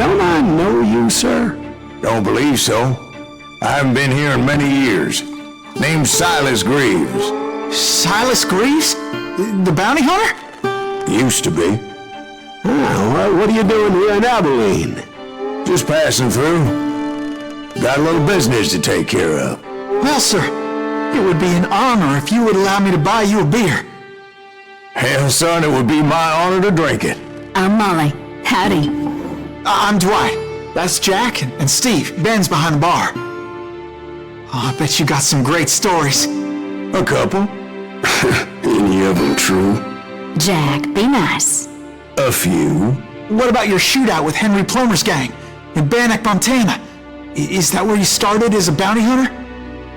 don't I know you, sir? Don't believe so. I haven't been here in many years. Name's Silas Greaves. Silas Greaves? The bounty hunter? Used to be. Oh, what are you doing here in Abilene? Just passing through. Got a little business to take care of. Well, sir, it would be an honor if you would allow me to buy you a beer. Hell, son, it would be my honor to drink it. I'm Molly. Howdy. I'm Dwight. That's Jack and Steve. Ben's behind the bar. Oh, I bet you got some great stories. A couple. Any of them true? Jack, be nice. A few. What about your shootout with Henry Plomer's gang in Bannock, Montana? Is that where you started as a bounty hunter?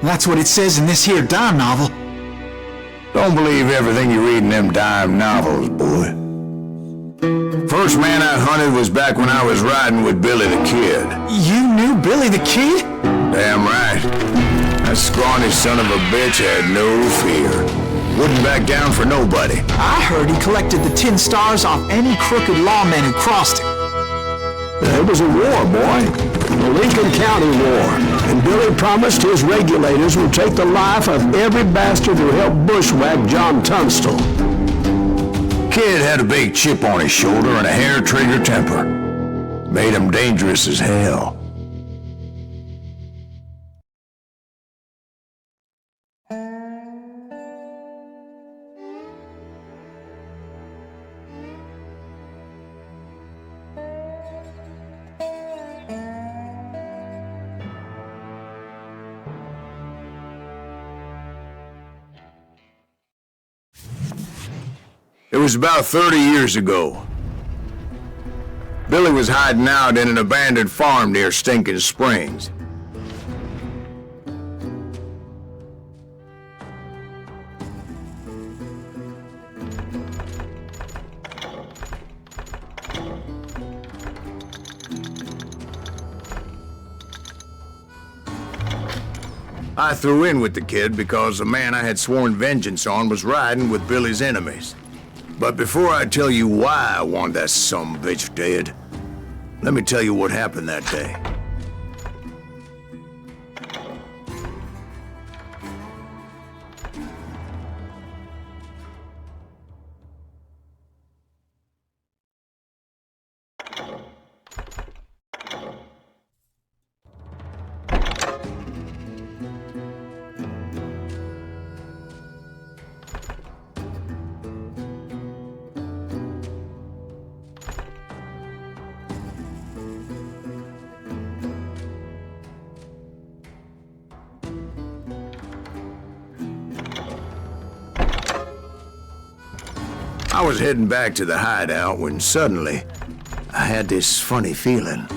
That's what it says in this here dime novel. Don't believe everything you read in them dime novels, boy. First man I hunted was back when I was riding with Billy the Kid. You knew Billy the Kid? Damn right. That scrawny son of a bitch had no fear. Wouldn't back down for nobody. I heard he collected the 10 stars off any crooked lawman who crossed it. It was a war, boy. The Lincoln County War. And Billy promised his regulators would take the life of every bastard who helped bushwhack John Tunstall. Kid had a big chip on his shoulder and a hair-trigger temper. Made him dangerous as hell. It was about 30 years ago. Billy was hiding out in an abandoned farm near Stinking Springs. I threw in with the kid because the man I had sworn vengeance on was riding with Billy's enemies. But before I tell you why I want that sumbitch dead, let me tell you what happened that day. I was heading back to the hideout when suddenly I had this funny feeling.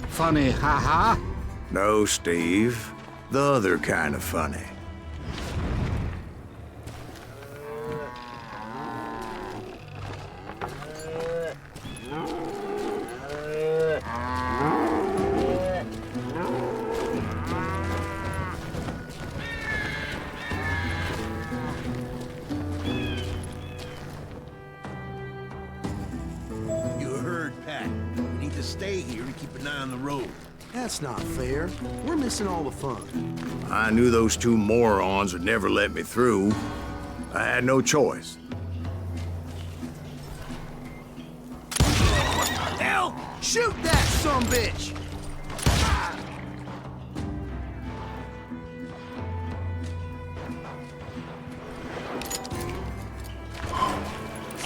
Funny, haha? No, Steve. The other kind of funny. Stay here and keep an eye on the road. That's not fair. We're missing all the fun. I knew those two morons would never let me through. I had no choice. What the hell? Shoot that sumbitch!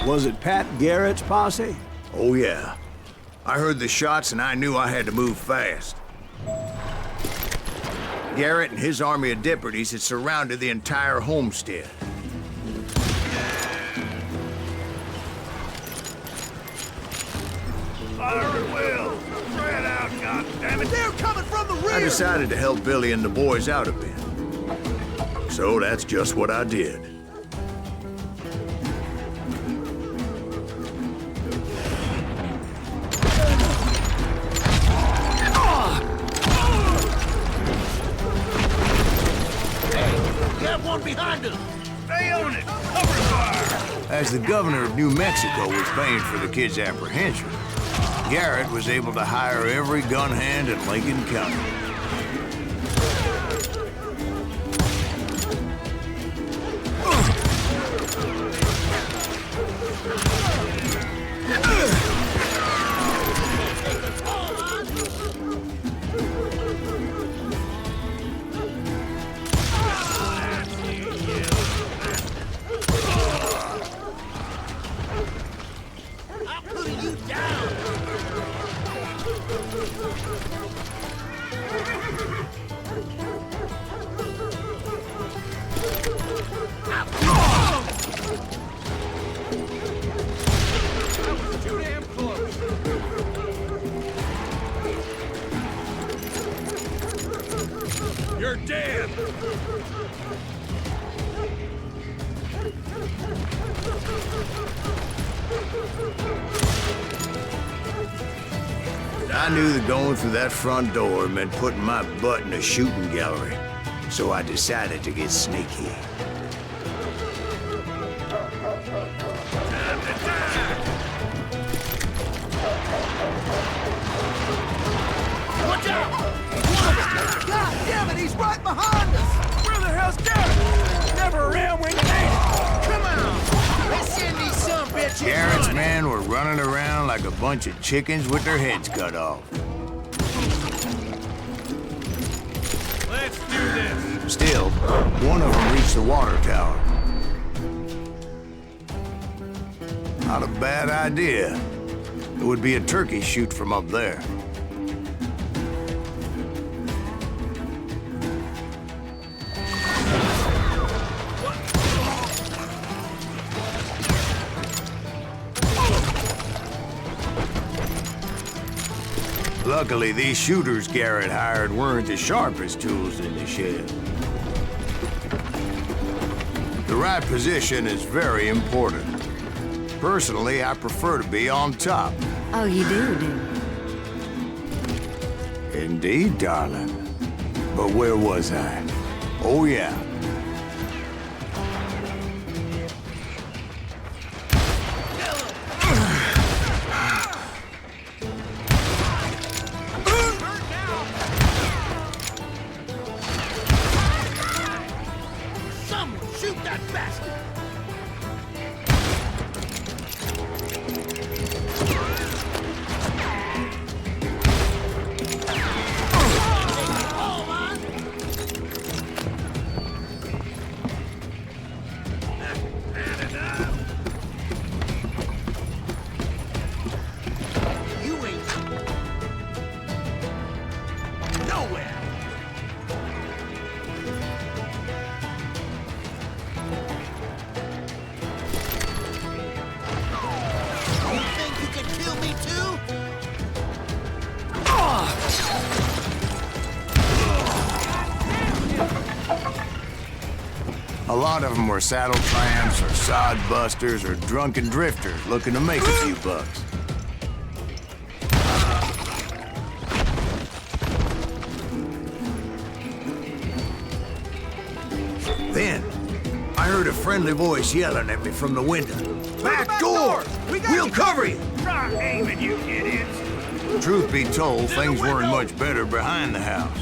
Was it Pat Garrett's posse? Oh, yeah. I heard the shots and I knew I had to move fast. Garrett and his army of deputies had surrounded the entire homestead. Fire at will! Spread out, goddammit! They're coming from the rear! I decided to help Billy and the boys out a bit. So that's just what I did. have one behind us! Stay on it! Cover fire! As the governor of New Mexico was paying for the kid's apprehension, Garrett was able to hire every gun hand in Lincoln County. You're dead! I knew that going through that front door meant putting my butt in a shooting gallery, so I decided to get sneaky. Watch out! God damn it, he's right behind us! Where the hell's Garrett? Never around when you need it! Come on! Let's send these some bitches! Garrett's men were running around like a bunch of chickens with their heads cut off. Let's do this! Still, one of them reached the water tower. Not a bad idea. It would be a turkey shoot from up there. Luckily, these shooters Garrett hired weren't the sharpest tools in the shed. The right position is very important. Personally, I prefer to be on top. Oh, you do? Indeed, darling. But where was I? Oh, yeah. Someone shoot that bastard! You ain't nowhere! You think you can kill me too? A lot of them were saddle tramps or sod busters or drunken drifters looking to make a few bucks. Then, I heard a friendly voice yelling at me from the window. Back door! We'll cover you! Stop aiming, you idiots! Truth be told, things weren't much better behind the house.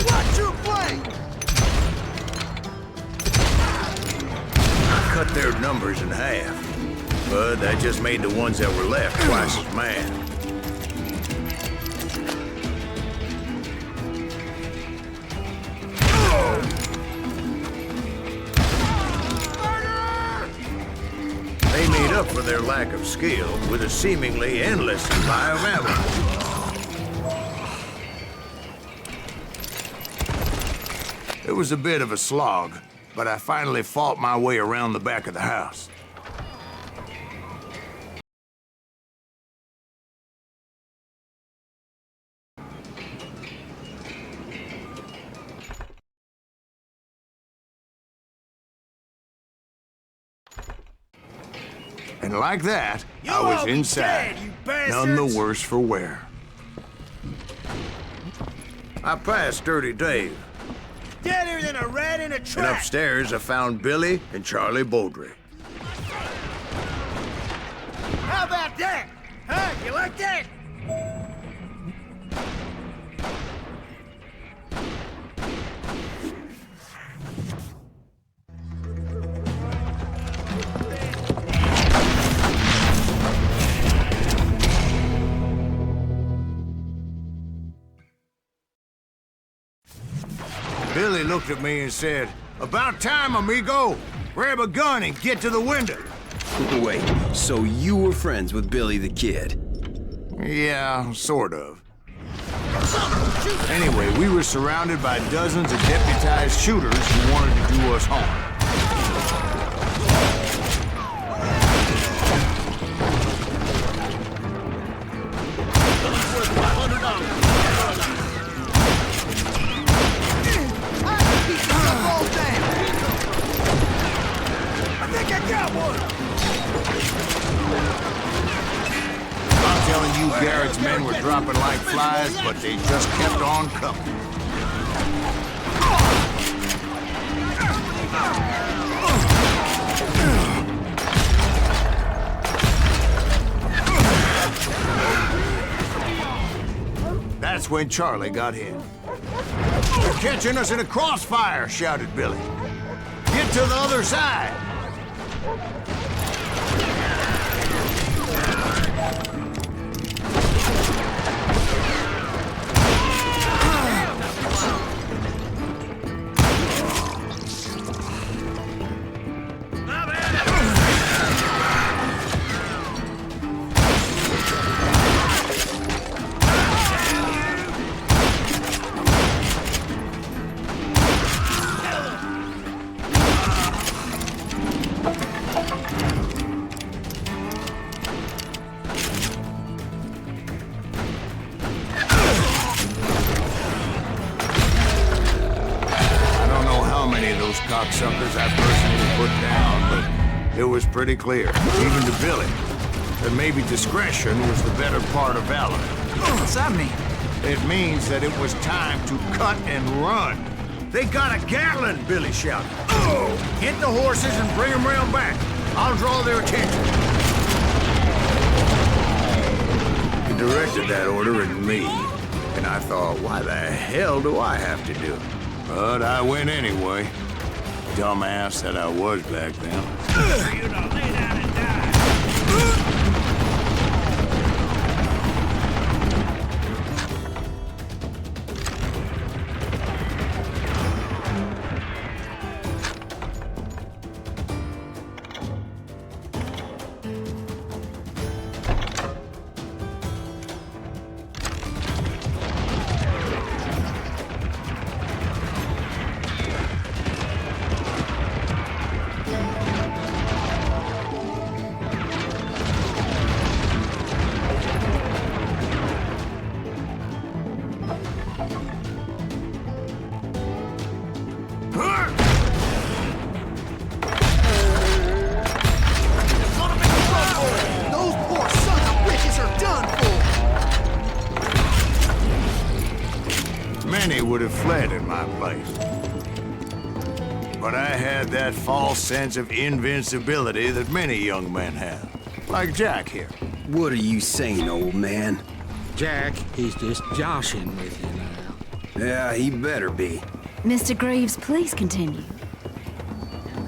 Watch your flank! I cut their numbers in half, but that just made the ones that were left twice as mad. They made up for their lack of skill with a seemingly endless supply of ammo. It was a bit of a slog, but I finally fought my way around the back of the house. And like that, You I all was be inside, dead, you bastards! none the worse for wear. I passed Dirty Dave, Deader than a rat in a and trap! upstairs I found Billy and Charlie Beaudry. How about that? Huh? You like that? Billy looked at me and said, "About time, amigo! Grab a gun and get to the window." Wait, so you were friends with Billy the Kid? Yeah, sort of. Anyway, we were surrounded by dozens of deputized shooters who wanted to do us harm. I think I got one! I'm telling you, Garrett's men were dropping like flies, but they just kept on coming. That's when Charlie got hit. "They're catching us in a crossfire," shouted Billy. "Get to the other side!" Cocksuckers I personally put down, but it was pretty clear, even to Billy, that maybe discretion was the better part of valor. What's that mean? It means that it was time to cut and run. "They got a Gatling!" Billy shouted. "Hit the horses and bring them round back. I'll draw their attention." He directed that order at me, and I thought, why the hell do I have to do it? But I went anyway. Dumbass that I was back then. You know, lay down and die! Those poor sons of bitches are done for! Many would have fled in my place. But I had that false sense of invincibility that many young men have. Like Jack here. What are you saying, old man? Jack, he's just joshing with you now. Yeah, he better be. Mr. Greaves, please continue.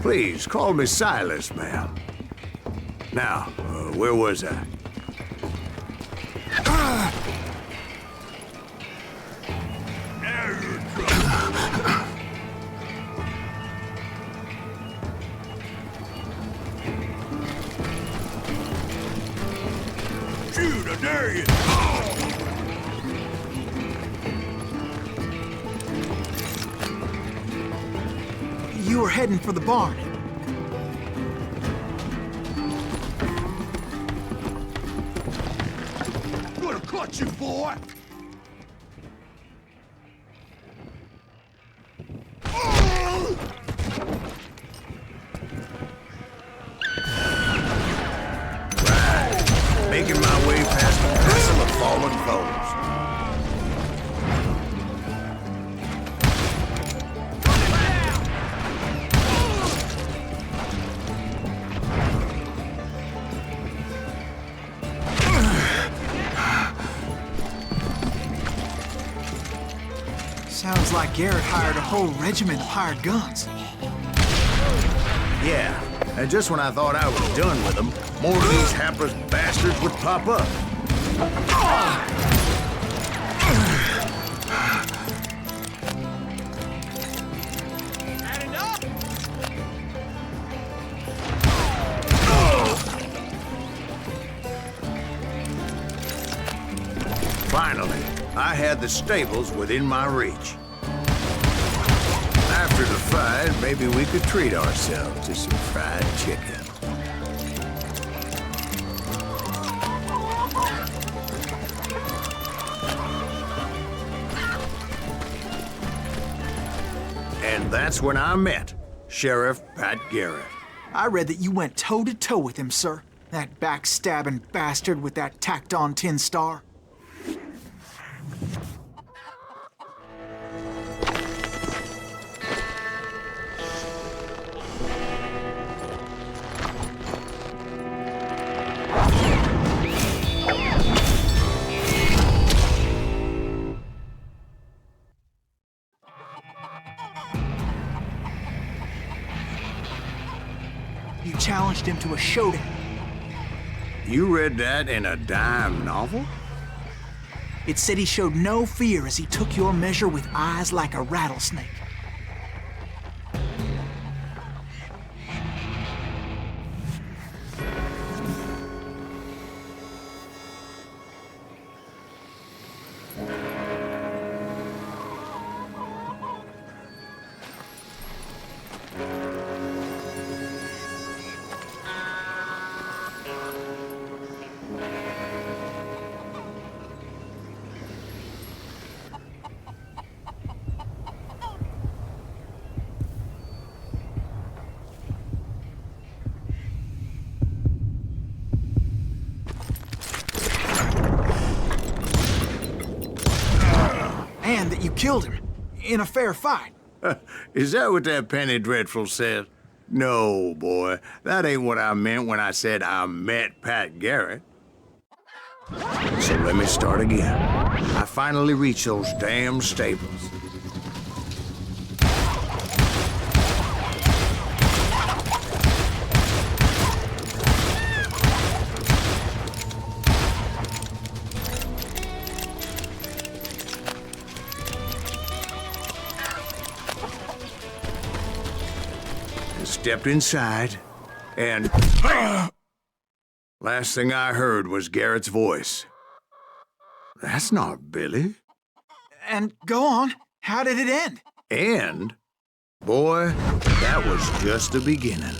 Please, call me Silas, ma'am. Now, where was I? Now you're in trouble. Shoot, I dare you! You were heading for the barn. Gonna cut you, boy! making my way past the castle of fallen foes. Sounds like Garrett hired a whole regiment of hired guns. Yeah, and just when I thought I was done with them, more of these hapless bastards would pop up. Finally, I had the stables within my reach. After the fight, maybe we could treat ourselves to some fried chicken. And that's when I met Sheriff Pat Garrett. I read that you went toe-to-toe with him, sir. That backstabbing bastard with that tacked-on tin star. You challenged him to a showdown. You read that in a dime novel? It said he showed no fear as he took your measure with eyes like a rattlesnake. And that you killed him in a fair fight. Is that what that Penny Dreadful said? No, boy. That ain't what I meant when I said I met Pat Garrett. So let me start again. I finally reached those damn stables. Stepped inside, and last thing I heard was Garrett's voice. That's not Billy. And go on, how did it end? And, boy, that was just the beginning.